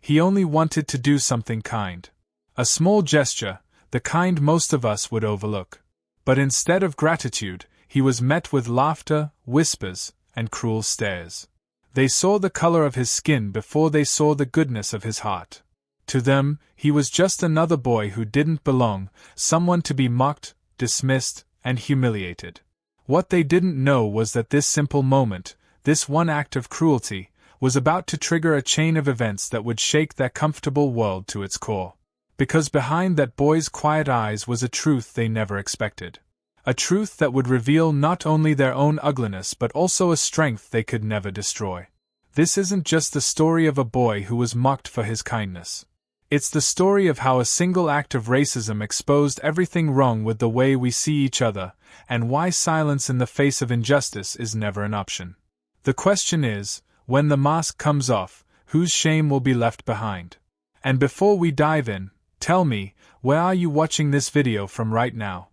He only wanted to do something kind. A small gesture, the kind most of us would overlook. But instead of gratitude, he was met with laughter, whispers, and cruel stares. They saw the color of his skin before they saw the goodness of his heart. To them, he was just another boy who didn't belong, someone to be mocked, dismissed, and humiliated. What they didn't know was that this simple moment, this one act of cruelty, was about to trigger a chain of events that would shake their comfortable world to its core. Because behind that boy's quiet eyes was a truth they never expected. A truth that would reveal not only their own ugliness but also a strength they could never destroy. This isn't just the story of a boy who was mocked for his kindness. It's the story of how a single act of racism exposed everything wrong with the way we see each other, and why silence in the face of injustice is never an option. The question is, when the mask comes off, whose shame will be left behind? And before we dive in, tell me, where are you watching this video from right now?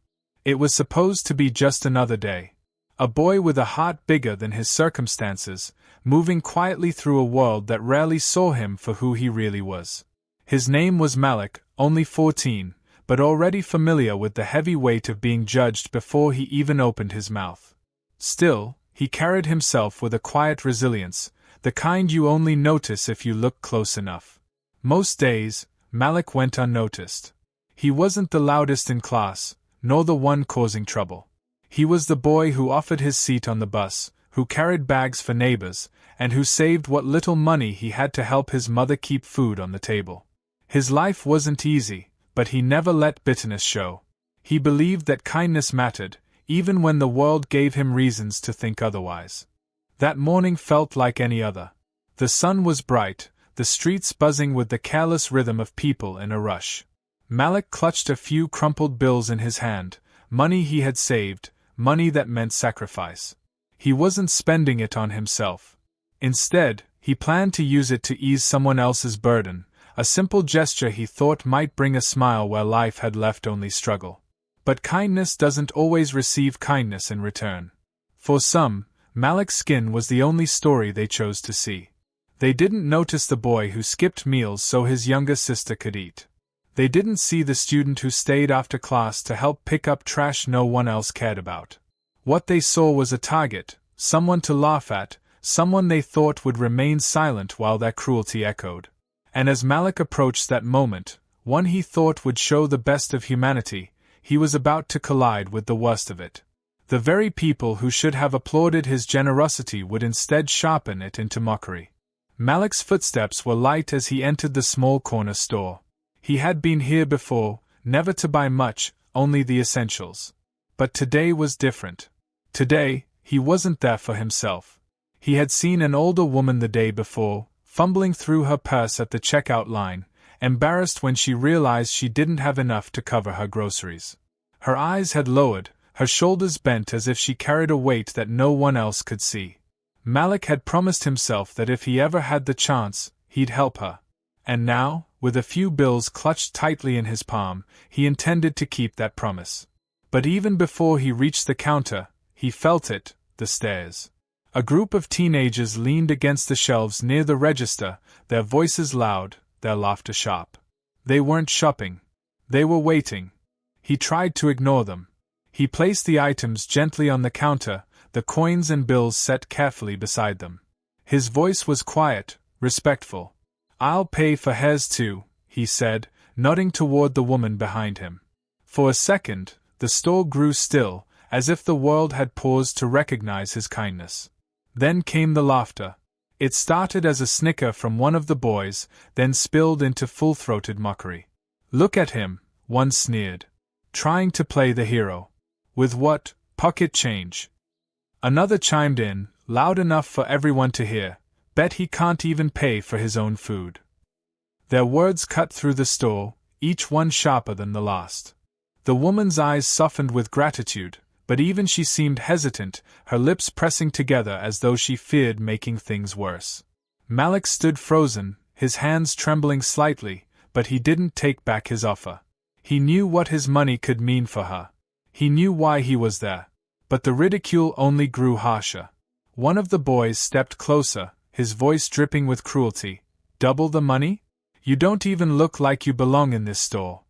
It was supposed to be just another day. A boy with a heart bigger than his circumstances, moving quietly through a world that rarely saw him for who he really was. His name was Malik, only 14, but already familiar with the heavy weight of being judged before he even opened his mouth. Still, he carried himself with a quiet resilience, the kind you only notice if you look close enough. Most days, Malik went unnoticed. He wasn't the loudest in class, nor the one causing trouble. He was the boy who offered his seat on the bus, who carried bags for neighbors, and who saved what little money he had to help his mother keep food on the table. His life wasn't easy, but he never let bitterness show. He believed that kindness mattered, even when the world gave him reasons to think otherwise. That morning felt like any other. The sun was bright, the streets buzzing with the careless rhythm of people in a rush. Malik clutched a few crumpled bills in his hand, money he had saved, money that meant sacrifice. He wasn't spending it on himself. Instead, he planned to use it to ease someone else's burden, a simple gesture he thought might bring a smile where life had left only struggle. But kindness doesn't always receive kindness in return. For some, Malik's skin was the only story they chose to see. They didn't notice the boy who skipped meals so his younger sister could eat. They didn't see the student who stayed after class to help pick up trash no one else cared about. What they saw was a target, someone to laugh at, someone they thought would remain silent while their cruelty echoed. And as Malik approached that moment, one he thought would show the best of humanity, he was about to collide with the worst of it. The very people who should have applauded his generosity would instead sharpen it into mockery. Malik's footsteps were light as he entered the small corner store. He had been here before, never to buy much, only the essentials. But today was different. Today, he wasn't there for himself. He had seen an older woman the day before, fumbling through her purse at the checkout line, embarrassed when she realized she didn't have enough to cover her groceries. Her eyes had lowered, her shoulders bent as if she carried a weight that no one else could see. Malik had promised himself that if he ever had the chance, he'd help her. And now, with a few bills clutched tightly in his palm, he intended to keep that promise. But even before he reached the counter, he felt it, the stares. A group of teenagers leaned against the shelves near the register, their voices loud, their laughter sharp. They weren't shopping. They were waiting. He tried to ignore them. He placed the items gently on the counter, the coins and bills set carefully beside them. His voice was quiet, respectful. "I'll pay for hers too," he said, nodding toward the woman behind him. For a second, the store grew still, as if the world had paused to recognize his kindness. Then came the laughter. It started as a snicker from one of the boys, then spilled into full-throated mockery. "Look at him," one sneered. "Trying to play the hero. With what, pocket change?" Another chimed in, loud enough for everyone to hear. "Bet he can't even pay for his own food." Their words cut through the store, each one sharper than the last. The woman's eyes softened with gratitude, but even she seemed hesitant, her lips pressing together as though she feared making things worse. Malik stood frozen, his hands trembling slightly, but he didn't take back his offer. He knew what his money could mean for her. He knew why he was there. But the ridicule only grew harsher. One of the boys stepped closer, his voice dripping with cruelty. "Double the money? You don't even look like you belong in this store."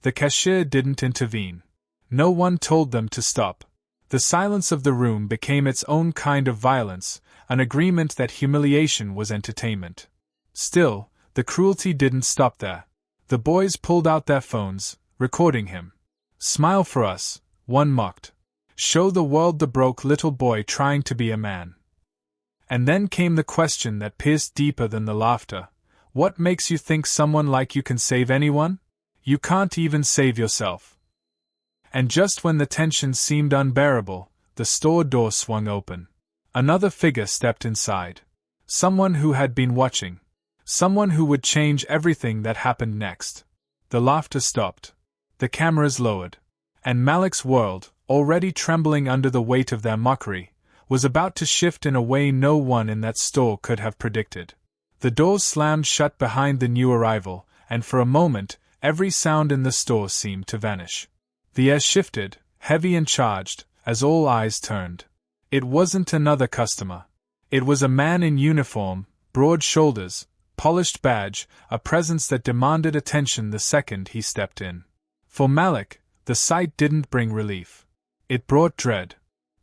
The cashier didn't intervene. No one told them to stop. The silence of the room became its own kind of violence, an agreement that humiliation was entertainment. Still, the cruelty didn't stop there. The boys pulled out their phones, recording him. "Smile for us," one mocked. "Show the world the broke little boy trying to be a man." And then came the question that pierced deeper than the laughter. What makes you think someone like you can save anyone? You can't even save yourself. And just when the tension seemed unbearable, the store door swung open. Another figure stepped inside. Someone who had been watching. Someone who would change everything that happened next. The laughter stopped. The cameras lowered. And Malik's world, already trembling under the weight of their mockery, was about to shift in a way no one in that store could have predicted. The doors slammed shut behind the new arrival, and for a moment, every sound in the store seemed to vanish. The air shifted, heavy and charged, as all eyes turned. It wasn't another customer. It was a man in uniform, broad shoulders, polished badge, a presence that demanded attention the second he stepped in. For Malik, the sight didn't bring relief. It brought dread.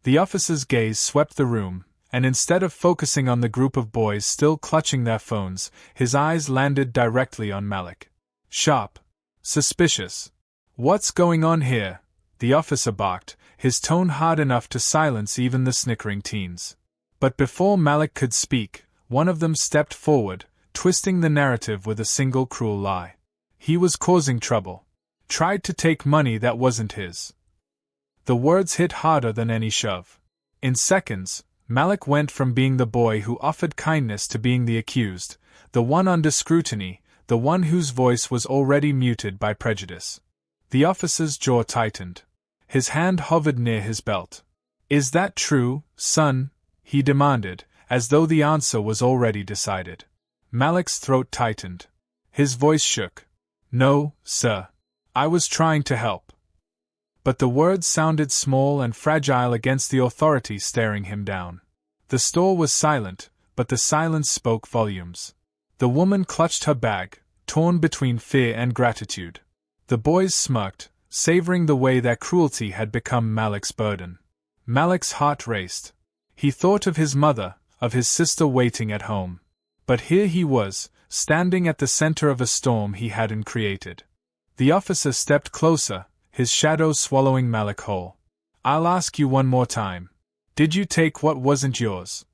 The officer's gaze swept the room, and instead of focusing on the group of boys still clutching their phones, his eyes landed directly on Malik. Sharp. Suspicious. "What's going on here?" the officer barked, his tone hard enough to silence even the snickering teens. But before Malik could speak, one of them stepped forward, twisting the narrative with a single cruel lie. He was causing trouble. Tried to take money that wasn't his. The words hit harder than any shove. In seconds, Malik went from being the boy who offered kindness to being the accused, the one under scrutiny, the one whose voice was already muted by prejudice. The officer's jaw tightened. His hand hovered near his belt. "Is that true, son?" he demanded, as though the answer was already decided. Malik's throat tightened. His voice shook. "No, sir. I was trying to help." But the words sounded small and fragile against the authority staring him down. The store was silent, but the silence spoke volumes. The woman clutched her bag, torn between fear and gratitude. The boys smirked, savoring the way their cruelty had become Malik's burden. Malik's heart raced. He thought of his mother, of his sister waiting at home. But here he was, standing at the center of a storm he hadn't created. The officer stepped closer, his shadow swallowing Malik whole. "I'll ask you one more time. Did you take what wasn't yours?"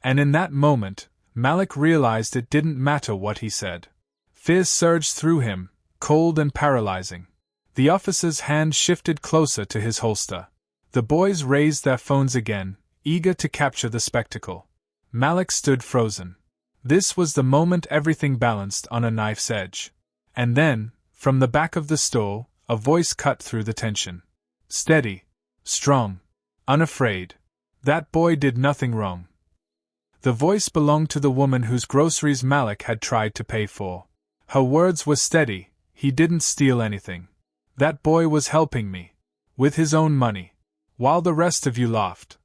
And in that moment, Malik realized it didn't matter what he said. Fear surged through him, cold and paralyzing. The officer's hand shifted closer to his holster. The boys raised their phones again, eager to capture the spectacle. Malik stood frozen. This was the moment everything balanced on a knife's edge. And then, from the back of the store, a voice cut through the tension. Steady. Strong. Unafraid. That boy did nothing wrong. The voice belonged to the woman whose groceries Malik had tried to pay for. Her words were steady. He didn't steal anything. That boy was helping me. With his own money. While the rest of you laughed.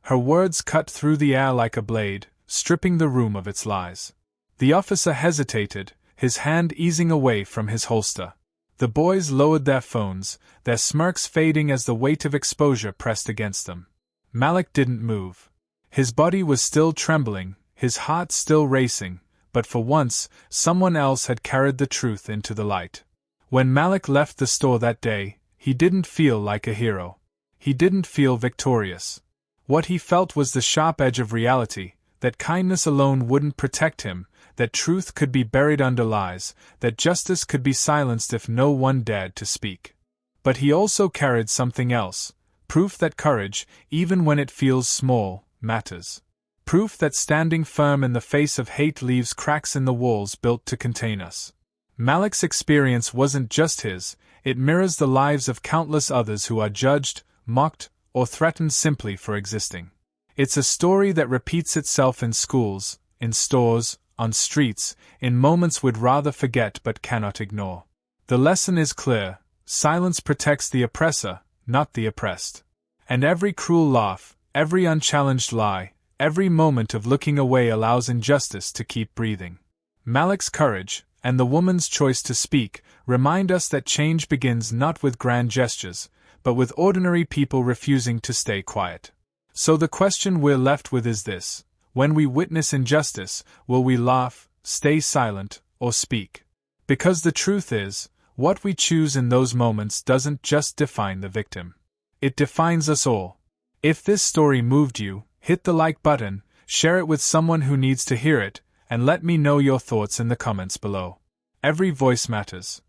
Her words cut through the air like a blade, stripping the room of its lies. The officer hesitated, his hand easing away from his holster. The boys lowered their phones, their smirks fading as the weight of exposure pressed against them. Malik didn't move. His body was still trembling, his heart still racing, but for once, someone else had carried the truth into the light. When Malik left the store that day, he didn't feel like a hero. He didn't feel victorious. What he felt was the sharp edge of reality, that kindness alone wouldn't protect him, that truth could be buried under lies, that justice could be silenced if no one dared to speak. But he also carried something else, proof that courage, even when it feels small, matters. Proof that standing firm in the face of hate leaves cracks in the walls built to contain us. Malik's experience wasn't just his, it mirrors the lives of countless others who are judged, mocked, or threatened simply for existing. It's a story that repeats itself in schools, in stores, on streets, in moments we'd rather forget but cannot ignore. The lesson is clear: silence protects the oppressor, not the oppressed. And every cruel laugh, every unchallenged lie, every moment of looking away allows injustice to keep breathing. Malik's courage, and the woman's choice to speak, remind us that change begins not with grand gestures, but with ordinary people refusing to stay quiet. So the question we're left with is this: when we witness injustice, will we laugh, stay silent, or speak? Because the truth is, what we choose in those moments doesn't just define the victim. It defines us all. If this story moved you, hit the like button, share it with someone who needs to hear it, and let me know your thoughts in the comments below. Every voice matters.